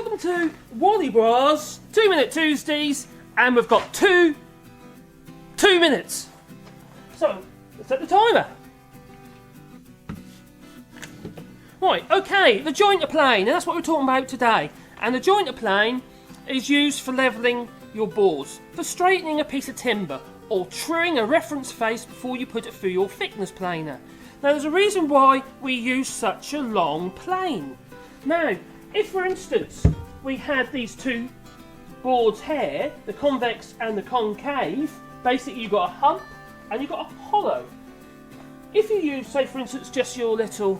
welcome to Wallybois 2 Minute Tuesdays, and we've got two minutes. So, let's set the timer. Right, okay, the jointer plane, and that's what we're talking about today. And the jointer plane is used for levelling your boards, for straightening a piece of timber, or truing a reference face before you put it through your thickness planer. Now, there's a reason why we use such a long plane. Now, if for instance we had these two boards here, the convex and the concave, basically you've got a hump and you've got a hollow. If you use, say for instance, just your little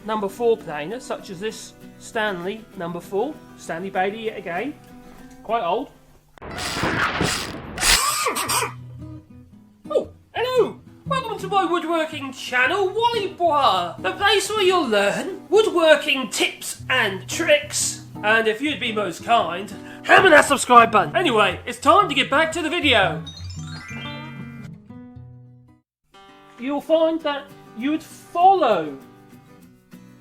number 4 planer, such as this Stanley number 4, Stanley Bailey yet again, quite old. Oh, hello! Welcome to my woodworking channel, Wallybois, the place where you'll learn woodworking tips and tricks. And if you'd be most kind, hammer that subscribe button. Anyway, it's time to get back to the video. You'll find that you would follow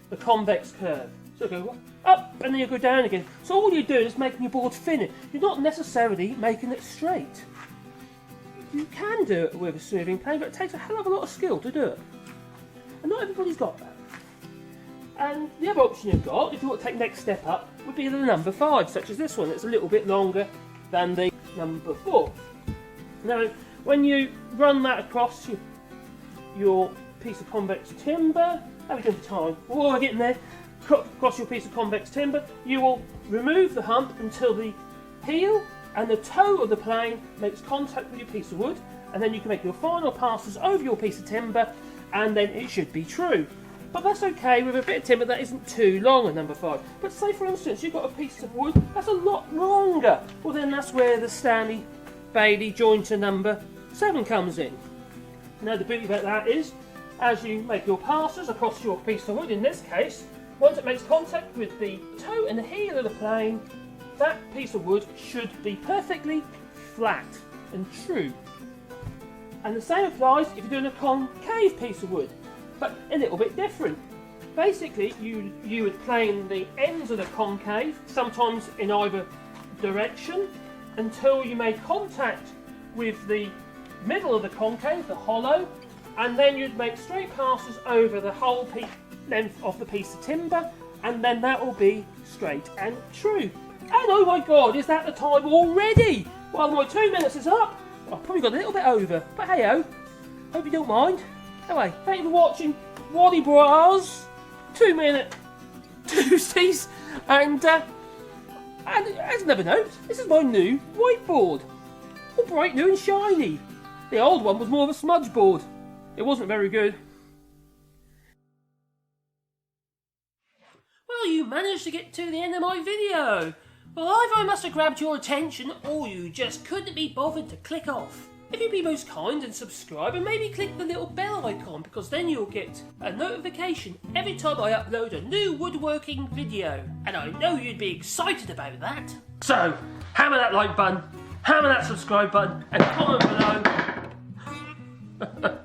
the convex curve. So go up and then you go down again. So all you're doing is making your board thinner. You're not necessarily making it straight. You can do it with a smoothing plane, but it takes a hell of a lot of skill to do it. And not everybody's got that. And the other option you've got, if you want to take the next step up, would be the number 5, such as this one. It's a little bit longer than the number 4. Now, when you run that across your piece of convex timber, how are we doing for time? Oh, we're getting there. Across your piece of convex timber, you will remove the hump until the heel and the toe of the plane makes contact with your piece of wood, and then you can make your final passes over your piece of timber, and then it should be true. But that's okay with a bit of timber that isn't too long at number 5. But say for instance you've got a piece of wood that's a lot longer, well then that's where the Stanley Bailey Jointer number 7 comes in. Now the beauty about that is, as you make your passes across your piece of wood, in this case, once it makes contact with the toe and the heel of the plane, that piece of wood should be perfectly flat and true. And the same applies if you're doing a concave piece of wood, but a little bit different. Basically, you would plane the ends of the concave, sometimes in either direction, until you made contact with the middle of the concave, the hollow, and then you'd make straight passes over the whole length of the piece of timber, and then that will be straight and true. And oh my god, is that the time already? Well, my 2 minutes is up. I've probably got a little bit over, but hey ho, hope you don't mind. Anyway, thank you for watching Wallybois 2 Minute Tuesdays, and as another note, this is my new whiteboard, all bright new and shiny. The old one was more of a smudge board. It wasn't very good. Well, you managed to get to the end of my video. Well, either I must have grabbed your attention, or you just couldn't be bothered to click off. If you'd be most kind and subscribe, and maybe click the little bell icon, because then you'll get a notification every time I upload a new woodworking video. And I know you'd be excited about that. So, hammer that like button, hammer that subscribe button, and comment below.